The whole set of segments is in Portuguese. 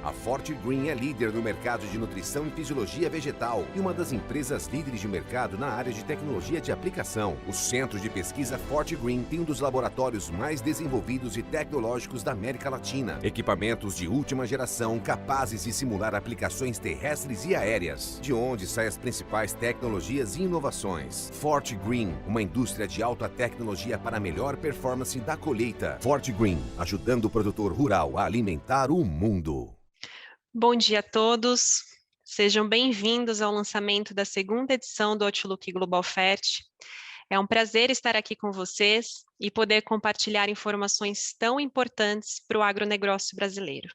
A Forte Green é líder no mercado de nutrição e fisiologia vegetal e uma das empresas líderes de mercado na área de tecnologia de aplicação. O Centro de Pesquisa Forte Green tem um dos laboratórios mais desenvolvidos e tecnológicos da América Latina. Equipamentos de última geração capazes de simular aplicações terrestres e aéreas, de onde saem as principais tecnologias e inovações. Forte Green, uma indústria de alta tecnologia para melhor performance da colheita. Forte Green, ajudando o produtor rural a alimentar o mundo. Bom dia a todos, sejam bem-vindos ao lançamento da segunda edição do Outlook Global Fert. É um prazer estar aqui com vocês e poder compartilhar informações tão importantes para o agronegócio brasileiro.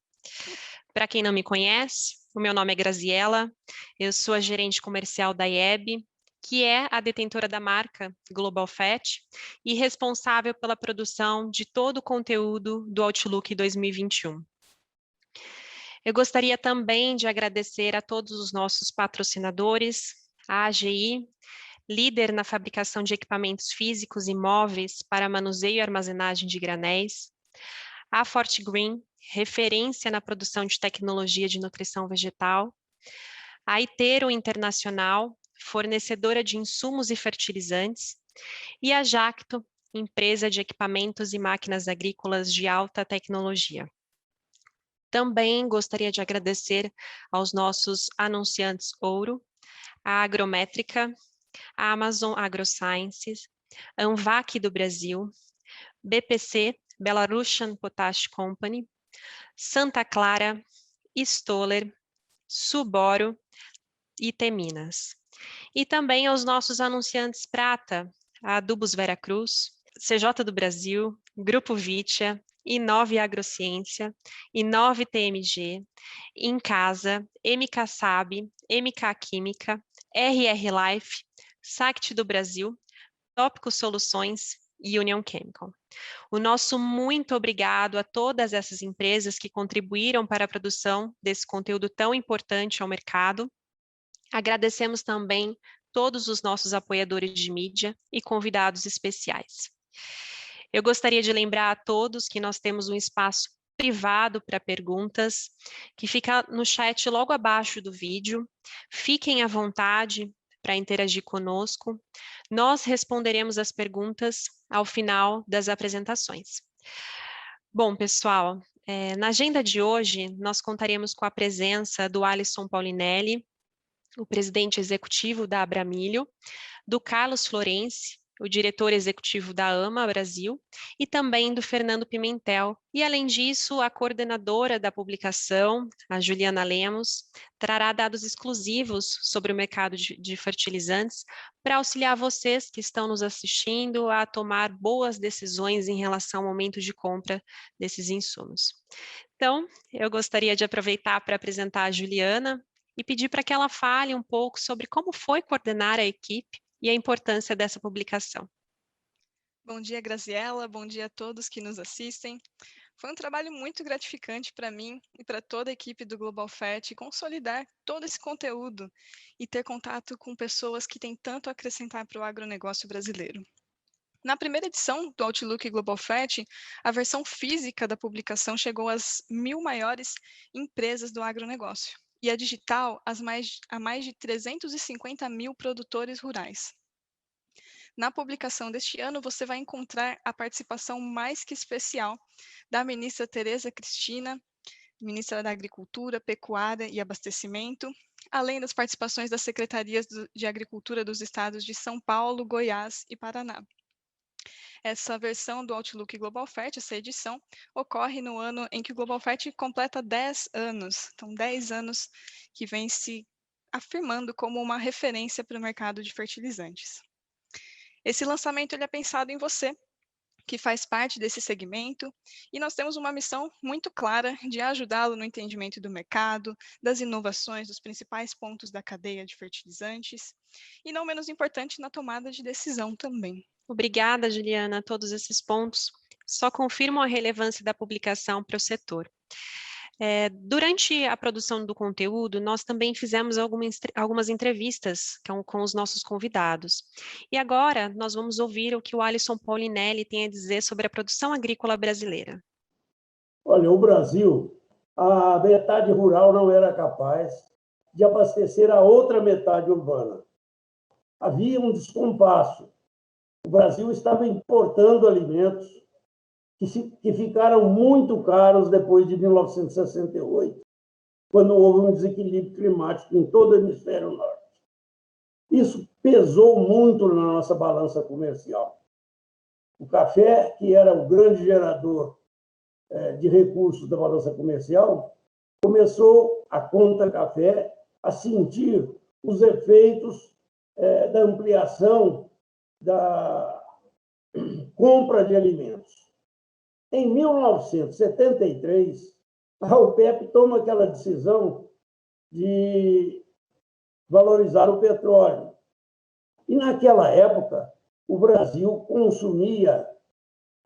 Para quem não me conhece, o meu nome é Graziella, eu sou a gerente comercial da IEB, que é a detentora da marca Global Fert e responsável pela produção de todo o conteúdo do Outlook 2021. Eu gostaria também de agradecer a todos os nossos patrocinadores, a AGI, líder na fabricação de equipamentos físicos e móveis para manuseio e armazenagem de granéis, a Forte Green, referência na produção de tecnologia de nutrição vegetal, a Itero Internacional, fornecedora de insumos e fertilizantes, e a Jacto, empresa de equipamentos e máquinas agrícolas de alta tecnologia. Também gostaria de agradecer aos nossos anunciantes ouro, a Agrométrica, a Amazon AgroSciences, a Anvac do Brasil, BPC, Belarusian Potash Company, Santa Clara, Stoller, Suboro e Teminas. E também aos nossos anunciantes prata, a Adubos Veracruz, CJ do Brasil, Grupo Vitia, Inove Agrociência, Inove TMG, Incasa, MK Sab, MK Química, RR Life, Sact do Brasil, Tópico Soluções e Union Chemical. O nosso muito obrigado a todas essas empresas que contribuíram para a produção desse conteúdo tão importante ao mercado. Agradecemos também todos os nossos apoiadores de mídia e convidados especiais. Eu gostaria de lembrar a todos que nós temos um espaço privado para perguntas, que fica no chat logo abaixo do vídeo. Fiquem à vontade para interagir conosco. Nós responderemos as perguntas ao final das apresentações. Bom, pessoal, na agenda de hoje, nós contaremos com a presença do Alisson Paulinelli, o presidente executivo da Abramilho, do Carlos Florenci, o diretor executivo da AMA Brasil, e também do Fernando Pimentel. E, além disso, a coordenadora da publicação, a Juliana Lemos, trará dados exclusivos sobre o mercado de fertilizantes para auxiliar vocês que estão nos assistindo a tomar boas decisões em relação ao aumento de compra desses insumos. Então, eu gostaria de aproveitar para apresentar a Juliana e pedir para que ela fale um pouco sobre como foi coordenar a equipe e a importância dessa publicação. Bom dia, Graziella, bom dia a todos que nos assistem. Foi um trabalho muito gratificante para mim e para toda a equipe do Global Fert consolidar todo esse conteúdo e ter contato com pessoas que têm tanto a acrescentar para o agronegócio brasileiro. Na primeira edição do Outlook Global Fert, a versão física da publicação chegou às 1.000 maiores empresas do agronegócio e a digital a mais de 350 mil produtores rurais. Na publicação deste ano, você vai encontrar a participação mais que especial da ministra Tereza Cristina, ministra da Agricultura, Pecuária e Abastecimento, além das participações das secretarias de Agricultura dos estados de São Paulo, Goiás e Paraná. Essa versão do Outlook Global Fert, essa edição, ocorre no ano em que o Global Fert completa 10 anos. Então, 10 anos que vem se afirmando como uma referência para o mercado de fertilizantes. Esse lançamento ele é pensado em você, que faz parte desse segmento, e nós temos uma missão muito clara de ajudá-lo no entendimento do mercado, das inovações, dos principais pontos da cadeia de fertilizantes, e não menos importante, na tomada de decisão também. Obrigada, Juliana, a todos esses pontos só confirmam a relevância da publicação para o setor. Durante a produção do conteúdo, nós também fizemos algumas entrevistas com os nossos convidados. E agora nós vamos ouvir o que o Alisson Paulinelli tem a dizer sobre a produção agrícola brasileira. Olha, o Brasil a metade rural não era capaz de abastecer a outra metade urbana. Havia um descompasso. O Brasil estava importando alimentos que ficaram muito caros depois de 1968, quando houve um desequilíbrio climático em todo o hemisfério norte. Isso pesou muito na nossa balança comercial. O café, que era o grande gerador de recursos da balança comercial, começou a conta café a sentir os efeitos da ampliação da compra de alimentos. Em 1973, a OPEP toma aquela decisão de valorizar o petróleo. E, naquela época, o Brasil consumia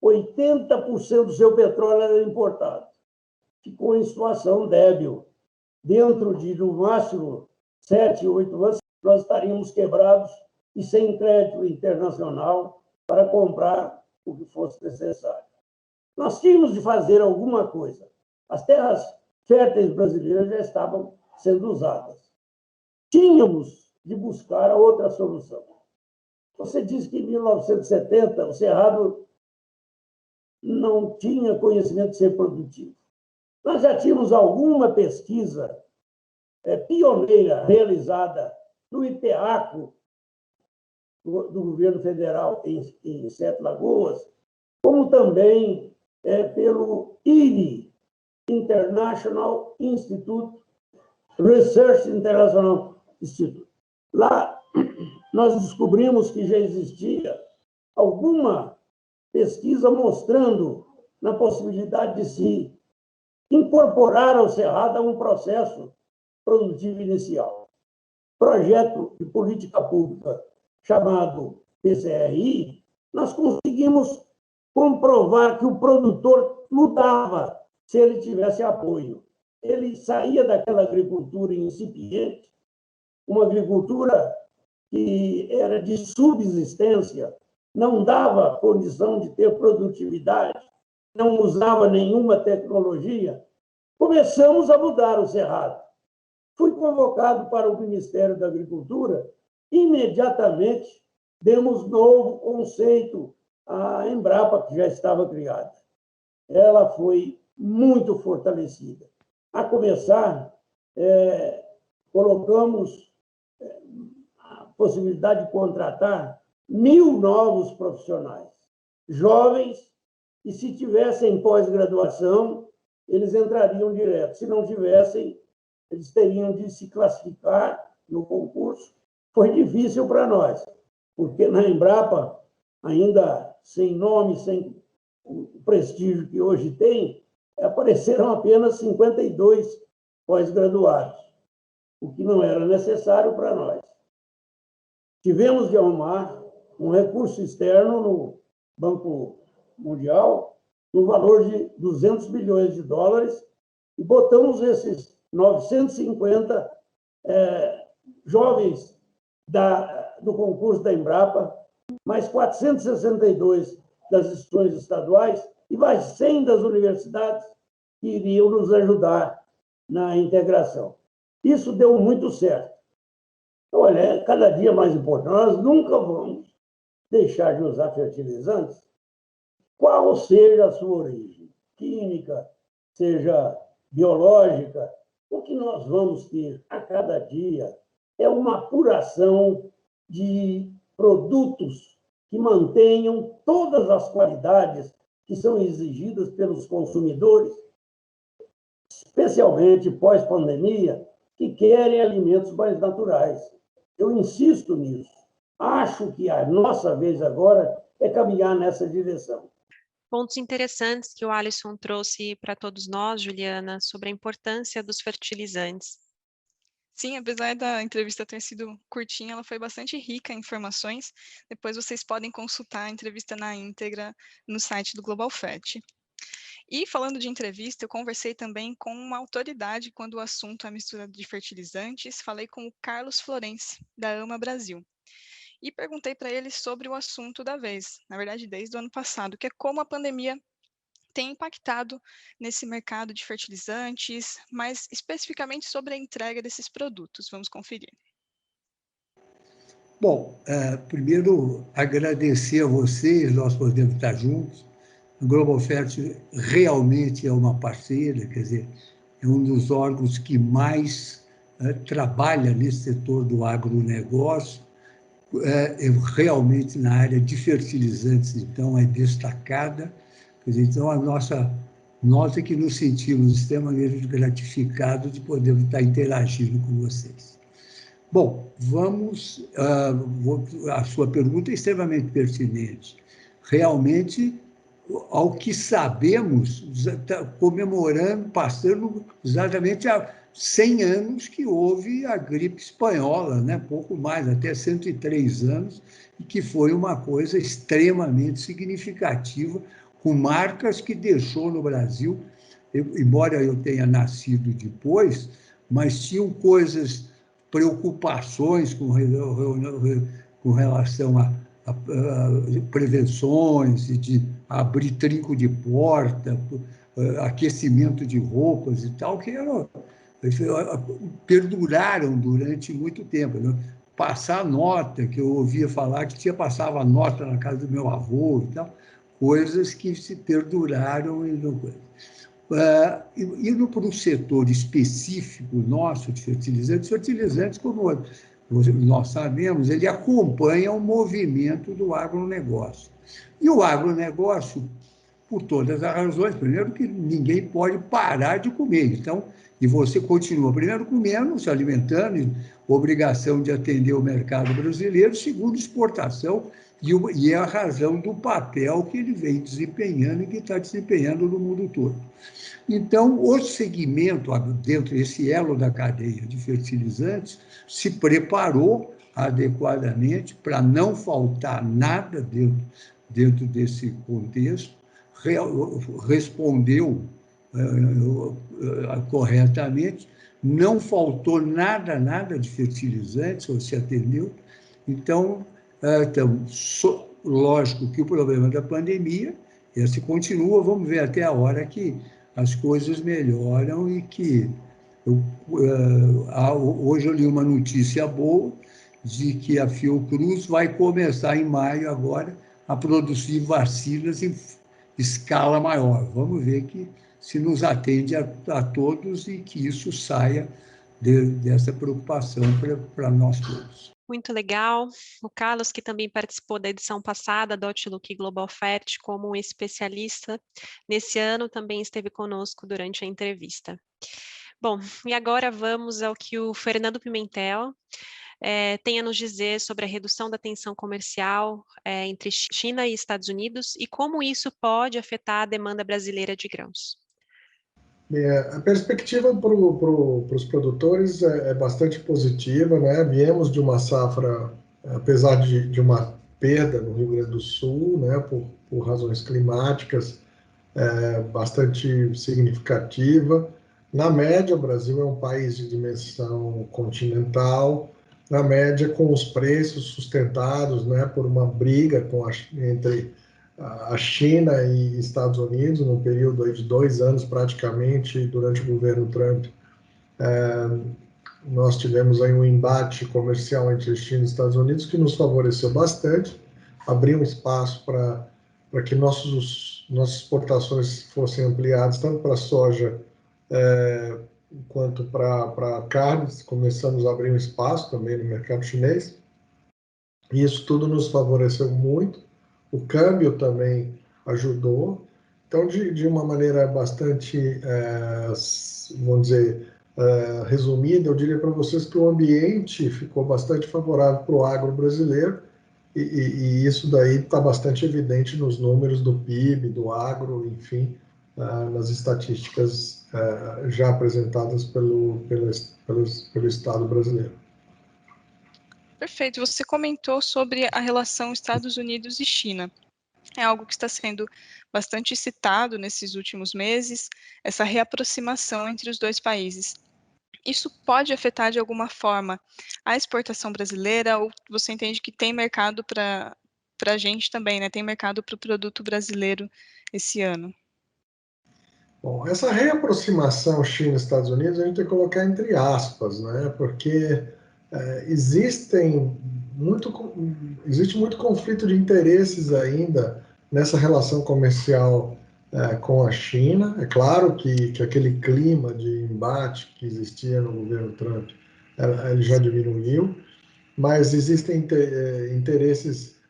80% do seu petróleo era importado. Ficou em situação débil. Dentro de, no máximo, 7, 8 anos, nós estaríamos quebrados e sem crédito internacional para comprar o que fosse necessário. Nós tínhamos de fazer alguma coisa. As terras férteis brasileiras já estavam sendo usadas. Tínhamos de buscar a outra solução. Você disse que em 1970 o Cerrado não tinha conhecimento de ser produtivo. Nós já tínhamos alguma pesquisa pioneira realizada no IPEACO, do governo federal em Sete Lagoas, como também pelo IRI, International Institute, Research International Institute. Lá nós descobrimos que já existia alguma pesquisa mostrando na possibilidade de se incorporar ao Cerrado a um processo produtivo inicial. Projeto de política pública chamado PCRI, nós conseguimos comprovar que o produtor mudava se ele tivesse apoio. Ele saía daquela agricultura incipiente, uma agricultura que era de subsistência, não dava condição de ter produtividade, não usava nenhuma tecnologia. Começamos a mudar o Cerrado. Fui convocado para o Ministério da Agricultura, imediatamente demos novo conceito à Embrapa, que já estava criada. Ela foi muito fortalecida. A começar, colocamos a possibilidade de contratar 1.000 novos profissionais, jovens, e se tivessem pós-graduação, eles entrariam direto. Se não tivessem, eles teriam de se classificar no concurso. Foi difícil para nós, porque na Embrapa, ainda sem nome, sem o prestígio que hoje tem, apareceram apenas 52 pós-graduados, o que não era necessário para nós. Tivemos de arrumar um recurso externo no Banco Mundial, no valor de 200 bilhões de dólares, e botamos esses 950 jovens do concurso da Embrapa, mais 462 das instituições estaduais e mais 100 das universidades que iriam nos ajudar na integração. Isso deu muito certo. Olha, é cada dia mais importante. Nós nunca vamos deixar de usar fertilizantes, qual seja a sua origem, química, seja biológica. O que nós vamos ter a cada dia é uma apuração de produtos que mantenham todas as qualidades que são exigidas pelos consumidores, especialmente pós-pandemia, que querem alimentos mais naturais. Eu insisto nisso. Acho que a nossa vez agora é caminhar nessa direção. Pontos interessantes que o Alisson trouxe para todos nós, Juliana, sobre a importância dos fertilizantes. Sim, apesar da entrevista ter sido curtinha, ela foi bastante rica em informações. Depois vocês podem consultar a entrevista na íntegra no site do Global Fert. E falando de entrevista, eu conversei também com uma autoridade quando o assunto é a mistura de fertilizantes. Falei com o Carlos Florense, da AMA Brasil. E perguntei para ele sobre o assunto da vez, na verdade desde o ano passado, que é como a pandemia tem impactado nesse mercado de fertilizantes, mas especificamente sobre a entrega desses produtos. Vamos conferir. Bom, primeiro agradecer a vocês, nós podemos estar juntos. A Global Fert realmente é uma parceira, quer dizer, é um dos órgãos que mais trabalha nesse setor do agronegócio, realmente na área de fertilizantes, então, é destacada. Quer dizer, então, nós é que nos sentimos extremamente gratificados de poder estar interagindo com vocês. Bom, a sua pergunta é extremamente pertinente. Realmente, ao que sabemos, comemorando, passando exatamente há 100 anos que houve a gripe espanhola, né? Pouco mais, até 103 anos, e que foi uma coisa extremamente significativa, com marcas que deixou no Brasil, embora eu tenha nascido depois, mas tinham preocupações com relação a prevenções e de abrir trinco de porta, aquecimento de roupas e tal, que perduraram durante muito tempo. Né? Passar nota, que eu ouvia falar que passava nota na casa do meu avô e tal, coisas que se perduraram e não coisa. Indo para um setor específico nosso de fertilizantes, como nós sabemos, ele acompanha o movimento do agronegócio. E o agronegócio, por todas as razões, primeiro que ninguém pode parar de comer, então, e você continua, primeiro, comendo, se alimentando, obrigação de atender o mercado brasileiro, segundo, exportação, e é a razão do papel que ele vem desempenhando e que está desempenhando no mundo todo. Então, o segmento, dentro desse elo da cadeia de fertilizantes, se preparou adequadamente para não faltar nada dentro desse contexto, respondeu corretamente, não faltou nada de fertilizantes, ou se atendeu. Então, lógico que o problema da pandemia, esse continua, vamos ver até a hora que as coisas melhoram e que hoje eu li uma notícia boa de que a Fiocruz vai começar em maio agora a produzir vacinas em escala maior. Vamos ver que se nos atende a todos e que isso saia dessa preocupação para nós todos. Muito legal. O Carlos, que também participou da edição passada do Outlook Global Fert como um especialista, nesse ano também esteve conosco durante a entrevista. Bom, e agora vamos ao que o Fernando Pimentel tem a nos dizer sobre a redução da tensão comercial entre China e Estados Unidos e como isso pode afetar a demanda brasileira de grãos. A perspectiva para os produtores é bastante positiva, né? Viemos de uma safra, apesar de uma perda no Rio Grande do Sul, né? Por razões climáticas, bastante significativa. Na média, o Brasil é um país de dimensão continental, na média com os preços sustentados, né? Por uma briga entre a China e Estados Unidos, num período de 2 anos praticamente, durante o governo Trump, nós tivemos aí um embate comercial entre China e Estados Unidos que nos favoreceu bastante, abriu um espaço para que nossas exportações fossem ampliadas, tanto para soja quanto para carnes. Começamos a abrir um espaço também no mercado chinês, e isso tudo nos favoreceu muito. O câmbio também ajudou. Então, de uma maneira bastante, vamos dizer, resumida, eu diria para vocês que o ambiente ficou bastante favorável para o agro brasileiro, e isso daí está bastante evidente nos números do PIB, do agro, enfim, nas estatísticas já apresentadas pelo Estado brasileiro. Perfeito. Você comentou sobre a relação Estados Unidos e China. É algo que está sendo bastante citado nesses últimos meses, essa reaproximação entre os dois países. Isso pode afetar de alguma forma a exportação brasileira, ou você entende que tem mercado para a gente também, né? Tem mercado para o produto brasileiro esse ano? Bom, essa reaproximação China-Estados Unidos a gente tem que colocar entre aspas, né? Porque existe muito conflito de interesses ainda nessa relação comercial com a China. É claro que aquele clima de embate que existia no governo Trump ele já diminuiu, mas existem interesses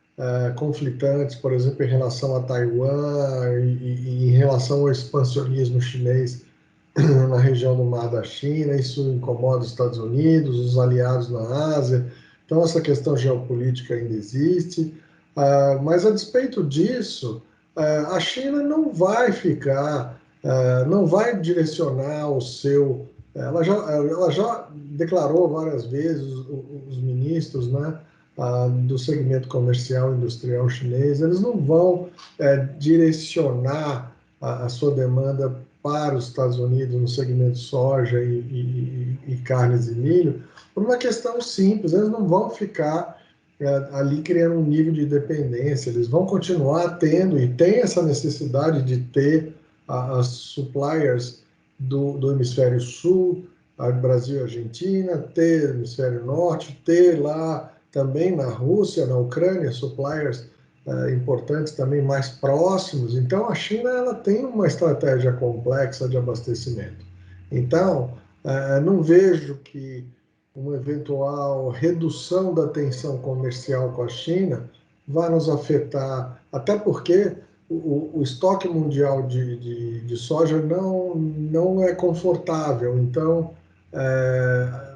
conflitantes, por exemplo, em relação a Taiwan e em relação ao expansionismo chinês na região do Mar da China. Isso incomoda os Estados Unidos, os aliados na Ásia. Então, essa questão geopolítica ainda existe. Mas, a despeito disso, a China não vai ficar, não vai direcionar o seu. Ela já declarou várias vezes, os ministros, né, do segmento comercial e industrial chinês, eles não vão direcionar a sua demanda para os Estados Unidos no segmento soja e carnes e milho, por uma questão simples. Eles não vão ficar ali criando um nível de dependência, eles vão continuar tendo, e tem essa necessidade de ter as suppliers do hemisfério sul, Brasil e Argentina, ter hemisfério norte, ter lá também na Rússia, na Ucrânia, suppliers importantes também mais próximos. Então, a China ela tem uma estratégia complexa de abastecimento. Então, não vejo que uma eventual redução da tensão comercial com a China vai nos afetar, até porque o estoque mundial de soja não é confortável. Então,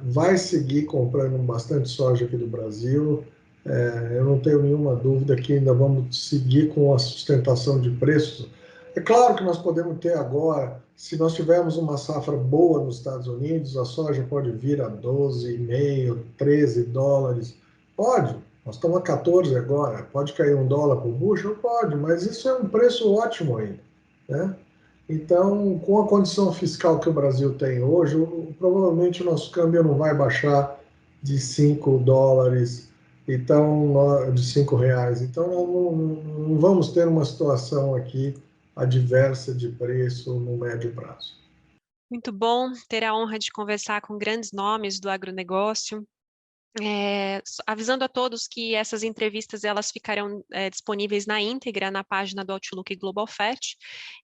vai seguir comprando bastante soja aqui do Brasil. Eu não tenho nenhuma dúvida que ainda vamos seguir com a sustentação de preços. É claro que nós podemos ter agora, se nós tivermos uma safra boa nos Estados Unidos, a soja pode vir a 12,5, 13 dólares. Pode, nós estamos a 14 agora. Pode cair $1 por bushel? Pode, mas isso é um preço ótimo ainda, né? Então, com a condição fiscal que o Brasil tem hoje, provavelmente o nosso câmbio não vai baixar de 5 dólares, então, de 5 reais. Então, não vamos ter uma situação aqui adversa de preço no médio prazo. Muito bom ter a honra de conversar com grandes nomes do agronegócio. Avisando a todos que essas entrevistas elas ficarão disponíveis na íntegra na página do Outlook Global Fert,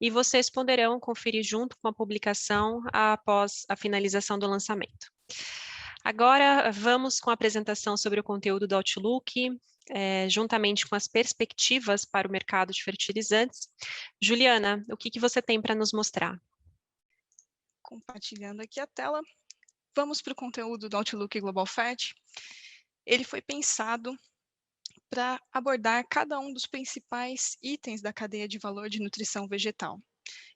e vocês poderão conferir junto com a publicação após a finalização do lançamento. Agora vamos com a apresentação sobre o conteúdo do Outlook, juntamente com as perspectivas para o mercado de fertilizantes. Juliana, o que você tem para nos mostrar? Compartilhando aqui a tela. Vamos para o conteúdo do Outlook Global Fert. Ele foi pensado para abordar cada um dos principais itens da cadeia de valor de nutrição vegetal.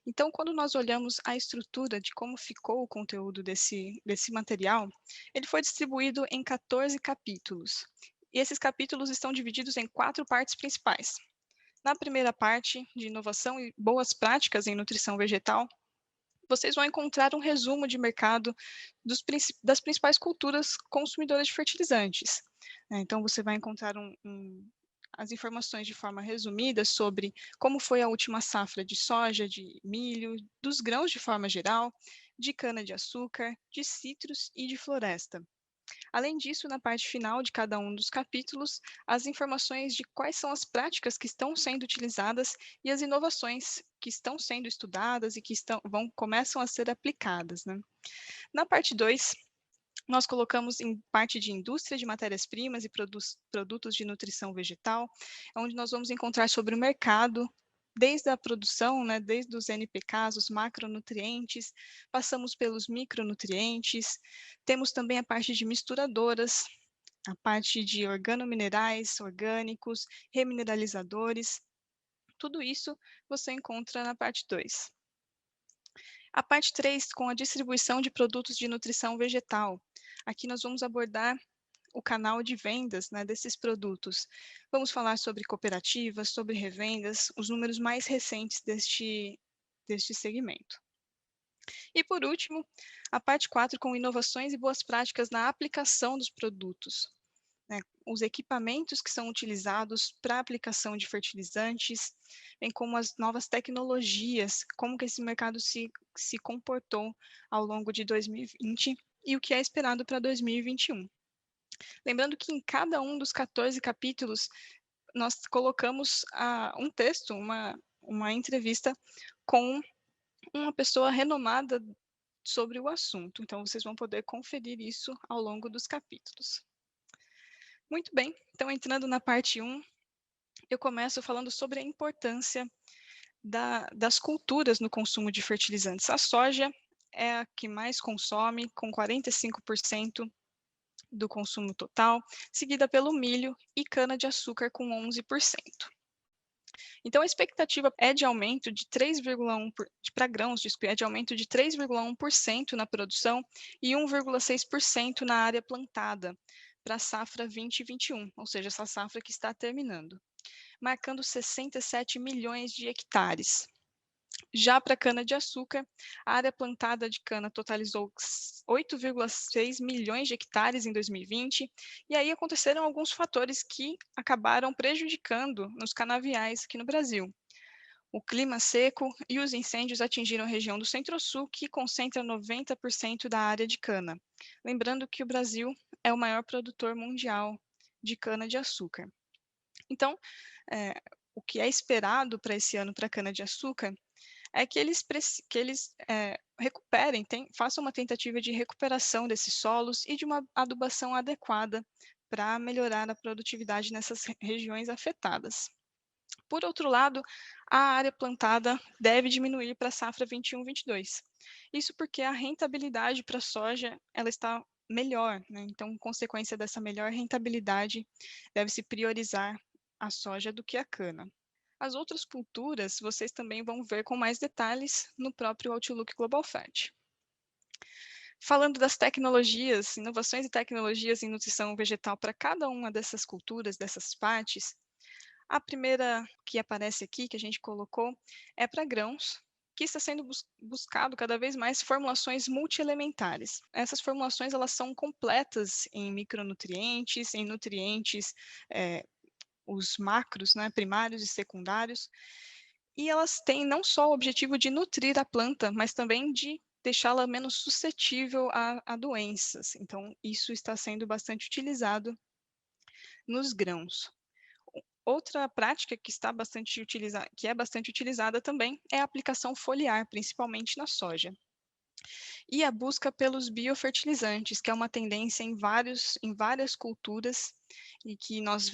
Então, quando nós olhamos a estrutura de como ficou o conteúdo desse material, ele foi distribuído em 14 capítulos. E esses capítulos estão divididos em 4 partes principais. Na primeira parte, de inovação e boas práticas em nutrição vegetal, vocês vão encontrar um resumo de mercado das principais culturas consumidoras de fertilizantes. Então, você vai encontrar as informações de forma resumida sobre como foi a última safra de soja, de milho, dos grãos de forma geral, de cana-de-açúcar, de citros e de floresta. Além disso, na parte final de cada um dos capítulos, as informações de quais são as práticas que estão sendo utilizadas e as inovações que estão sendo estudadas e que começam a ser aplicadas, né? Na parte 2, nós colocamos em parte de indústria de matérias-primas e produtos de nutrição vegetal, onde nós vamos encontrar sobre o mercado, desde a produção, né, desde os NPKs, os macronutrientes, passamos pelos micronutrientes, temos também a parte de misturadoras, a parte de organominerais, orgânicos, remineralizadores, tudo isso você encontra na parte 2. A parte 3, com a distribuição de produtos de nutrição vegetal. Aqui nós vamos abordar o canal de vendas, né, desses produtos. Vamos falar sobre cooperativas, sobre revendas, os números mais recentes deste segmento. E por último, a parte 4 com inovações e boas práticas na aplicação dos produtos. né, os equipamentos que são utilizados para a aplicação de fertilizantes, bem como as novas tecnologias, como que esse mercado se comportou ao longo de 2020 e o que é esperado para 2021. Lembrando que em cada um dos 14 capítulos, nós colocamos um texto, uma entrevista com uma pessoa renomada sobre o assunto. Então, vocês vão poder conferir isso ao longo dos capítulos. Muito bem, então entrando na parte 1, eu começo falando sobre a importância das culturas no consumo de fertilizantes. A soja é a que mais consome, com 45% do consumo total, seguida pelo milho e cana-de-açúcar com 11%. Então, a expectativa é de aumento de 3,1% para grãos, é de aumento de 3,1% na produção e 1,6% na área plantada para a safra 2021, ou seja, essa safra que está terminando, marcando 67 milhões de hectares. Já para a cana-de-açúcar, a área plantada de cana totalizou 8,6 milhões de hectares em 2020, e aí aconteceram alguns fatores que acabaram prejudicando nos canaviais aqui no Brasil. O clima seco e os incêndios atingiram a região do Centro-Sul, que concentra 90% da área de cana. Lembrando que o Brasil é o maior produtor mundial de cana-de-açúcar. Então, o que é esperado para esse ano para a cana-de-açúcar é que eles recuperem, façam uma tentativa de recuperação desses solos e de uma adubação adequada para melhorar a produtividade nessas regiões afetadas. Por outro lado, a área plantada deve diminuir para a safra 21-22. Isso porque a rentabilidade para a soja ela está melhor, né? Então, consequência dessa melhor rentabilidade, deve-se priorizar a soja do que a cana. As outras culturas, vocês também vão ver com mais detalhes no próprio Outlook Global Fert. Falando das tecnologias, inovações e tecnologias em nutrição vegetal para cada uma dessas culturas, dessas partes, a primeira que aparece aqui, que a gente colocou, é para grãos, que está sendo buscado cada vez mais formulações multielementares. Essas formulações elas são completas em micronutrientes, em nutrientes, os macros, né, primários e secundários, e elas têm não só o objetivo de nutrir a planta, mas também de deixá-la menos suscetível a doenças. Então, isso está sendo bastante utilizado nos grãos. Outra prática que é bastante utilizada também é a aplicação foliar, principalmente na soja. E a busca pelos biofertilizantes, que é uma tendência em várias culturas e que nós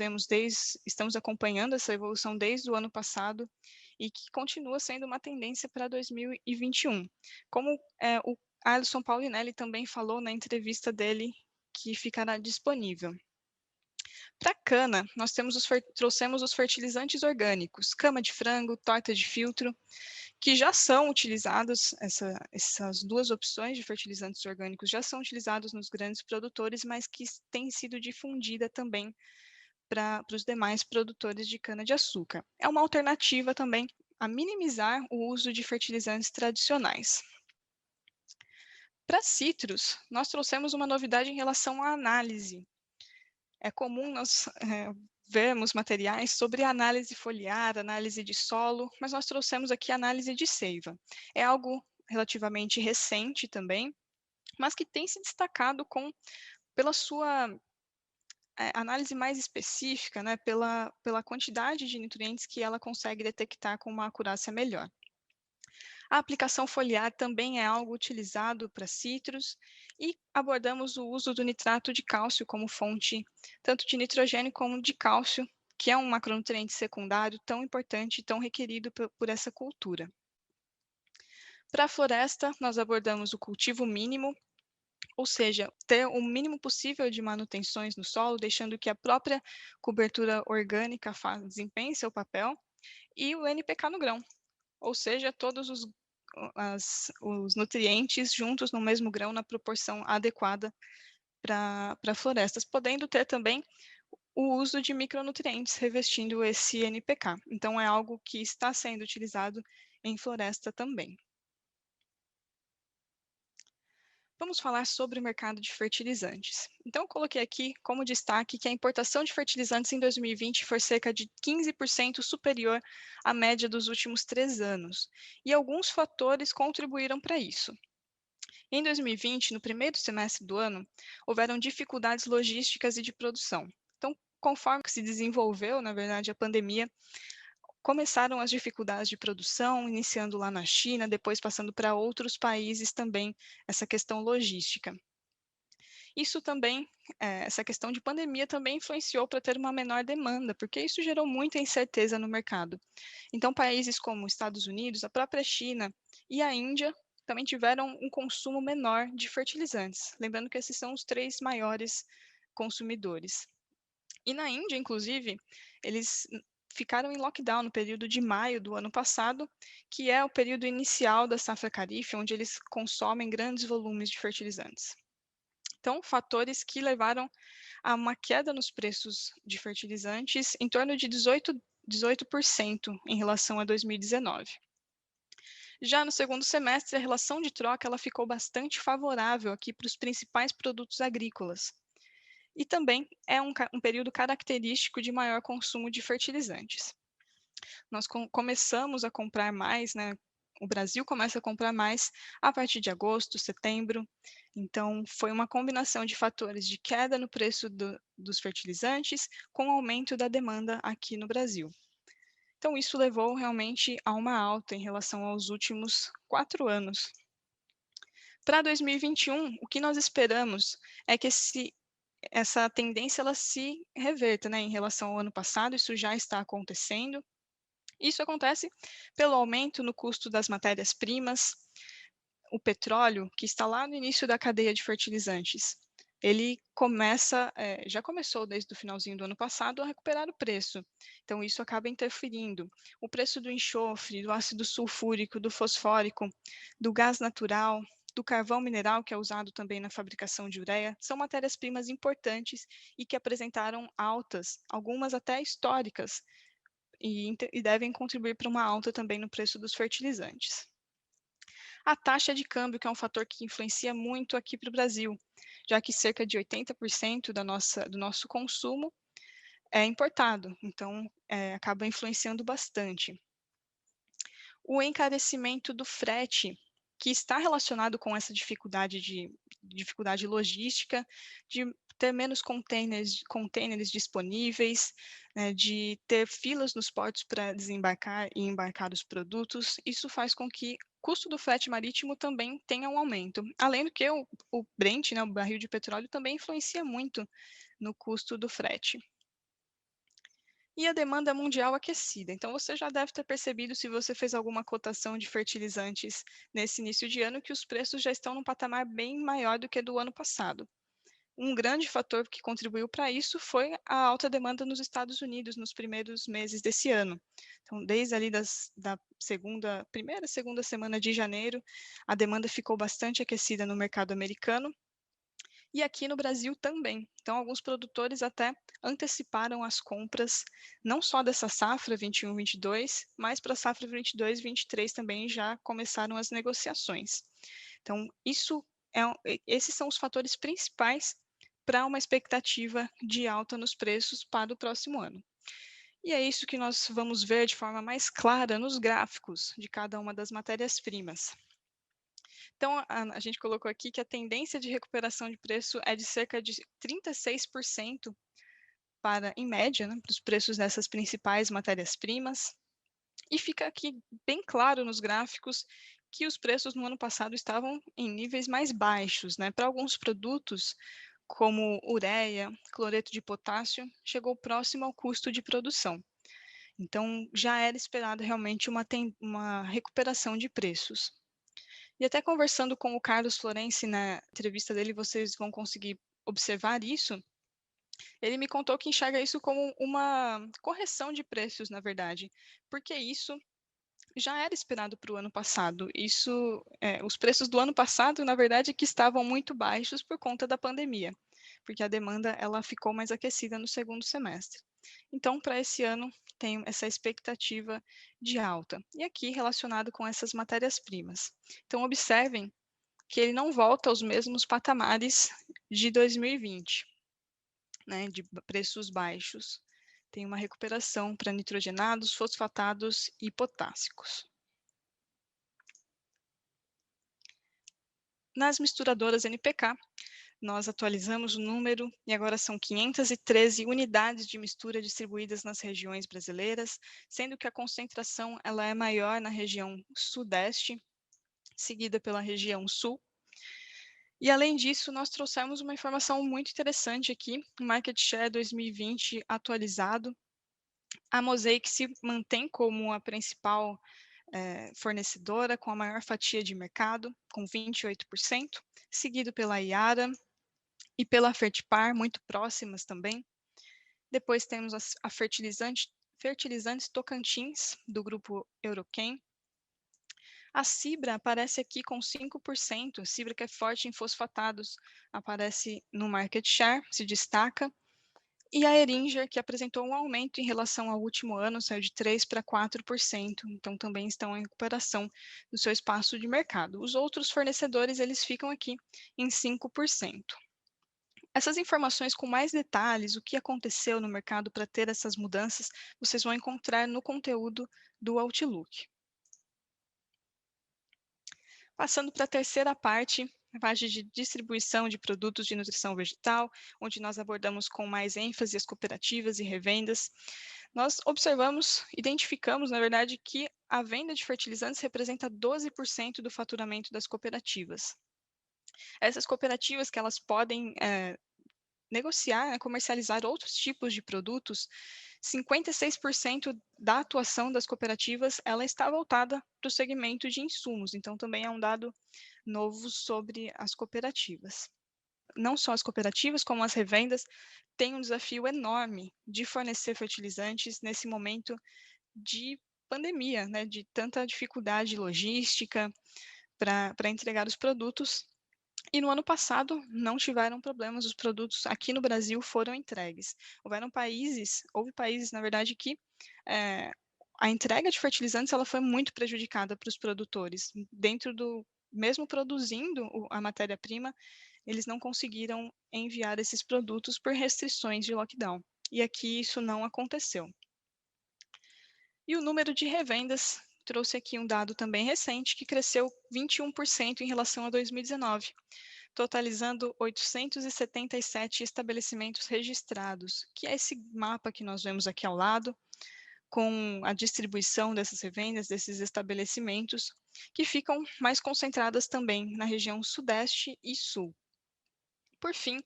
estamos acompanhando essa evolução desde o ano passado e que continua sendo uma tendência para 2021. Como o Alisson Paulinelli também falou na entrevista dele, que ficará disponível. Para a cana, nós trouxemos os fertilizantes orgânicos, cama de frango, torta de filtro, que já são utilizados, essas duas opções de fertilizantes orgânicos já são utilizados nos grandes produtores, mas que têm sido difundida também para os demais produtores de cana-de-açúcar. É uma alternativa também a minimizar o uso de fertilizantes tradicionais. Para citros, nós trouxemos uma novidade em relação à análise. É comum nós vermos materiais sobre análise foliar, análise de solo, mas nós trouxemos aqui análise de seiva. É algo relativamente recente também, mas que tem se destacado pela sua análise mais específica, né, pela quantidade de nutrientes que ela consegue detectar com uma acurácia melhor. A aplicação foliar também é algo utilizado para citros e abordamos o uso do nitrato de cálcio como fonte tanto de nitrogênio como de cálcio, que é um macronutriente secundário tão importante e tão requerido por essa cultura. Para a floresta, nós abordamos o cultivo mínimo, ou seja, ter o mínimo possível de manutenções no solo, deixando que a própria cobertura orgânica desempenhe seu papel, e o NPK no grão, ou seja, todos os nutrientes juntos no mesmo grão na proporção adequada para florestas, podendo ter também o uso de micronutrientes revestindo esse NPK. Então, é algo que está sendo utilizado em floresta também. vamos falar sobre o mercado de fertilizantes. Então, eu coloquei aqui como destaque que a importação de fertilizantes em 2020 foi cerca de 15% superior à média dos últimos 3 anos, e alguns fatores contribuíram para isso. Em 2020, no primeiro semestre do ano, houveram dificuldades logísticas e de produção. Então, conforme se desenvolveu, na verdade, a pandemia, começaram as dificuldades de produção, iniciando lá na China, depois passando para outros países também, essa questão logística. Isso também, essa questão de pandemia também influenciou para ter uma menor demanda, porque isso gerou muita incerteza no mercado. Então, países como Estados Unidos, a própria China e a Índia também tiveram um consumo menor de fertilizantes. Lembrando que esses são os 3 maiores consumidores. E na Índia, inclusive, eles ficaram em lockdown no período de maio do ano passado, que é o período inicial da safra Kharif, onde eles consomem grandes volumes de fertilizantes. Então, fatores que levaram a uma queda nos preços de fertilizantes em torno de 18% em relação a 2019. Já no segundo semestre, a relação de troca ela ficou bastante favorável aqui para os principais produtos agrícolas. E também é um período característico de maior consumo de fertilizantes. Nós começamos a comprar mais, né? O Brasil começa a comprar mais a partir de agosto, setembro. Então, foi uma combinação de fatores de queda no preço dos fertilizantes com aumento da demanda aqui no Brasil. Então, isso levou realmente a uma alta em relação aos últimos 4 anos. Para 2021, o que nós esperamos é que essa tendência ela se reverta, né, em relação ao ano passado, isso já está acontecendo. Isso acontece pelo aumento no custo das matérias-primas, o petróleo, que está lá no início da cadeia de fertilizantes. Ele já começou desde o finalzinho do ano passado a recuperar o preço. Então, isso acaba interferindo. O preço do enxofre, do ácido sulfúrico, do fosfórico, do gás natural, do carvão mineral, que é usado também na fabricação de ureia, são matérias-primas importantes e que apresentaram altas, algumas até históricas, e devem contribuir para uma alta também no preço dos fertilizantes. A taxa de câmbio, que é um fator que influencia muito aqui para o Brasil, já que cerca de 80% do nosso consumo é importado, então acaba influenciando bastante. O encarecimento do frete, que está relacionado com essa dificuldade logística, de ter menos containers disponíveis, né, de ter filas nos portos para desembarcar e embarcar os produtos. Isso faz com que o custo do frete marítimo também tenha um aumento. Além do que o Brent, né, o barril de petróleo, também influencia muito no custo do frete. E a demanda mundial aquecida. Então, você já deve ter percebido, se você fez alguma cotação de fertilizantes nesse início de ano, que os preços já estão num patamar bem maior do que do ano passado. Um grande fator que contribuiu para isso foi a alta demanda nos Estados Unidos nos primeiros meses desse ano. Então, desde ali da primeira, segunda semana de janeiro, a demanda ficou bastante aquecida no mercado americano e aqui no Brasil também. Então, alguns produtores até anteciparam as compras, não só dessa safra 21-22, mas para a safra 22-23 também já começaram as negociações. Então, esses são os fatores principais para uma expectativa de alta nos preços para o próximo ano. E é isso que nós vamos ver de forma mais clara nos gráficos de cada uma das matérias-primas. Então, a gente colocou aqui que a tendência de recuperação de preço é de cerca de 36% em média, né, para os preços dessas principais matérias-primas. E fica aqui bem claro nos gráficos que os preços no ano passado estavam em níveis mais baixos, né? Para alguns produtos, como ureia, cloreto de potássio, chegou próximo ao custo de produção. Então, já era esperada realmente uma recuperação de preços. E até conversando com o Carlos Florenzi na entrevista dele, vocês vão conseguir observar isso. Ele me contou que enxerga isso como uma correção de preços, na verdade, porque isso já era esperado para o ano passado. Os preços do ano passado, na verdade, que estavam muito baixos por conta da pandemia, porque a demanda ela ficou mais aquecida no segundo semestre. Então, para esse ano, tem essa expectativa de alta. E aqui, relacionado com essas matérias-primas. Então, observem que ele não volta aos mesmos patamares de 2020, né, de preços baixos. Tem uma recuperação para nitrogenados, fosfatados e potássicos. Nas misturadoras NPK, nós atualizamos o número e agora são 513 unidades de mistura distribuídas nas regiões brasileiras, sendo que a concentração ela é maior na região sudeste, seguida pela região sul. E além disso, nós trouxemos uma informação muito interessante aqui, o Market Share 2020 atualizado. A Mosaic se mantém como a principal fornecedora com a maior fatia de mercado, com 28%, seguido pela Yara e pela Fertipar, muito próximas também. Depois temos a Fertilizantes Tocantins, do grupo Eurochem. A Cibra aparece aqui com 5%, Cibra que é forte em fosfatados, aparece no market share, se destaca. E a Eringer, que apresentou um aumento em relação ao último ano, saiu de 3% para 4%, então também estão em recuperação do seu espaço de mercado. Os outros fornecedores, eles ficam aqui em 5%. Essas informações com mais detalhes, o que aconteceu no mercado para ter essas mudanças, vocês vão encontrar no conteúdo do Outlook. Passando para a terceira parte, a parte de distribuição de produtos de nutrição vegetal, onde nós abordamos com mais ênfase as cooperativas e revendas. Nós identificamos, na verdade, que a venda de fertilizantes representa 12% do faturamento das cooperativas. Essas cooperativas que elas podem negociar, comercializar outros tipos de produtos, 56% da atuação das cooperativas ela está voltada para o segmento de insumos, então também é um dado novo sobre as cooperativas. Não só as cooperativas, como as revendas, têm um desafio enorme de fornecer fertilizantes nesse momento de pandemia, né, de tanta dificuldade logística para entregar os produtos. E no ano passado não tiveram problemas, os produtos aqui no Brasil foram entregues. Houve países, na verdade, que a entrega de fertilizantes ela foi muito prejudicada para os produtores. Mesmo produzindo a matéria-prima, eles não conseguiram enviar esses produtos por restrições de lockdown. E aqui isso não aconteceu. E o número de revendas, trouxe aqui um dado também recente, que cresceu 21% em relação a 2019. Totalizando 877 estabelecimentos registrados, que é esse mapa que nós vemos aqui ao lado, com a distribuição dessas revendas, desses estabelecimentos, que ficam mais concentradas também na região sudeste e sul. Por fim,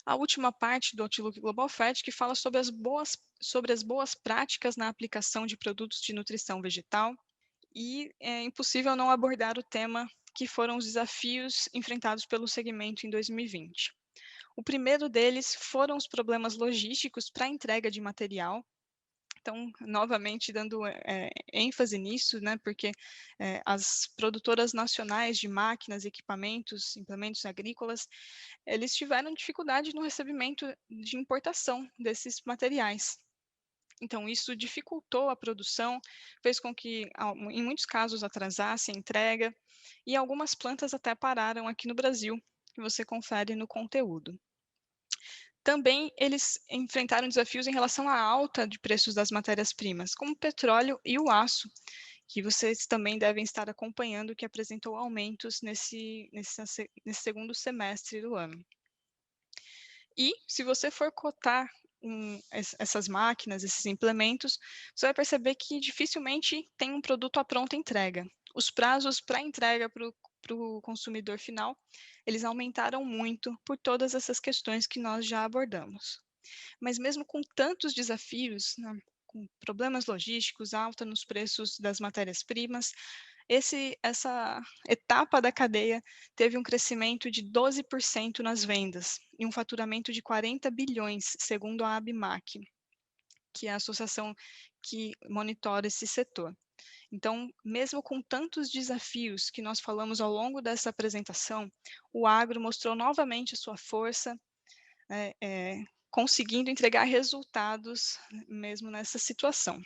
a última parte do Outlook Global Fert, que fala sobre as boas práticas na aplicação de produtos de nutrição vegetal, e é impossível não abordar o tema que foram os desafios enfrentados pelo segmento em 2020. O primeiro deles foram os problemas logísticos para a entrega de material. Então, novamente, dando ênfase nisso, né, porque as produtoras nacionais de máquinas, equipamentos, implementos agrícolas, eles tiveram dificuldade no recebimento de importação desses materiais. Então, isso dificultou a produção, fez com que, em muitos casos, atrasasse a entrega, e algumas plantas até pararam aqui no Brasil, que você confere no conteúdo. Também eles enfrentaram desafios em relação à alta de preços das matérias-primas, como o petróleo e o aço, que vocês também devem estar acompanhando, que apresentou aumentos nesse segundo semestre do ano. E, se você for cotar essas máquinas, esses implementos, você vai perceber que dificilmente tem um produto à pronta entrega. Os prazos para entrega para o consumidor final, eles aumentaram muito por todas essas questões que nós já abordamos. Mas mesmo com tantos desafios, né, com problemas logísticos, alta nos preços das matérias-primas, essa etapa da cadeia teve um crescimento de 12% nas vendas e um faturamento de 40 bilhões, segundo a ABMAC, que é a associação que monitora esse setor. Então, mesmo com tantos desafios que nós falamos ao longo dessa apresentação, o agro mostrou novamente a sua força, conseguindo entregar resultados mesmo nessa situação.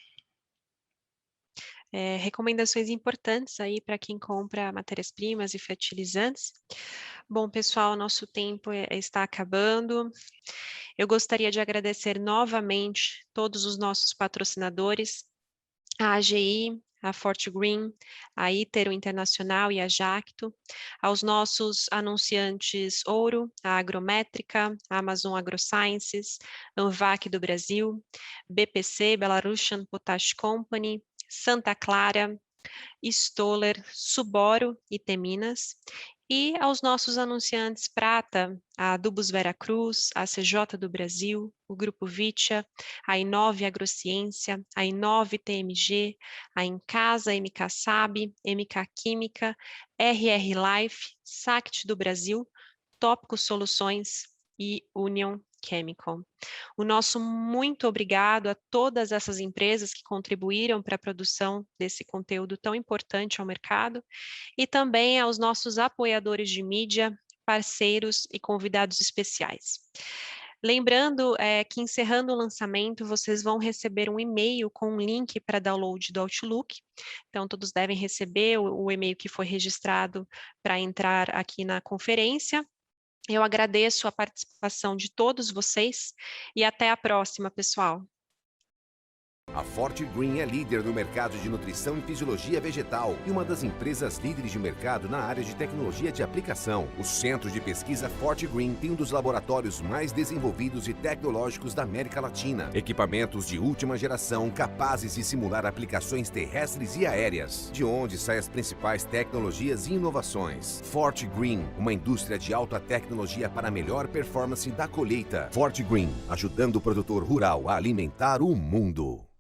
recomendações importantes aí para quem compra matérias-primas e fertilizantes. Bom, pessoal, nosso tempo está acabando. Eu gostaria de agradecer novamente todos os nossos patrocinadores, a AGI, a Fortgreen, a Ítero Internacional e a Jacto, aos nossos anunciantes Ouro, a Agrométrica, a Amazon AgroSciences, Anvac do Brasil, BPC, Belarusian Potash Company, Santa Clara, Stoller, Suboro e Teminas, e aos nossos anunciantes Prata, a Adubos Veracruz, a CJ do Brasil, o Grupo Vitia, a Inove Agrociência, a Inove TMG, a Encasa MK Sab, MK Química, RR Life, Sact do Brasil, Tópico Soluções e Union Chemical. O nosso muito obrigado a todas essas empresas que contribuíram para a produção desse conteúdo tão importante ao mercado e também aos nossos apoiadores de mídia, parceiros e convidados especiais. Lembrando que encerrando o lançamento, vocês vão receber um e-mail com um link para download do Outlook. Então, todos devem receber o e-mail que foi registrado para entrar aqui na conferência. Eu agradeço a participação de todos vocês e até a próxima, pessoal. A Fortgreen é líder no mercado de nutrição e fisiologia vegetal e uma das empresas líderes de mercado na área de tecnologia de aplicação. O Centro de Pesquisa Fortgreen tem um dos laboratórios mais desenvolvidos e tecnológicos da América Latina. Equipamentos de última geração capazes de simular aplicações terrestres e aéreas, de onde saem as principais tecnologias e inovações. Fortgreen, uma indústria de alta tecnologia para melhor performance da colheita. Fortgreen, ajudando o produtor rural a alimentar o mundo.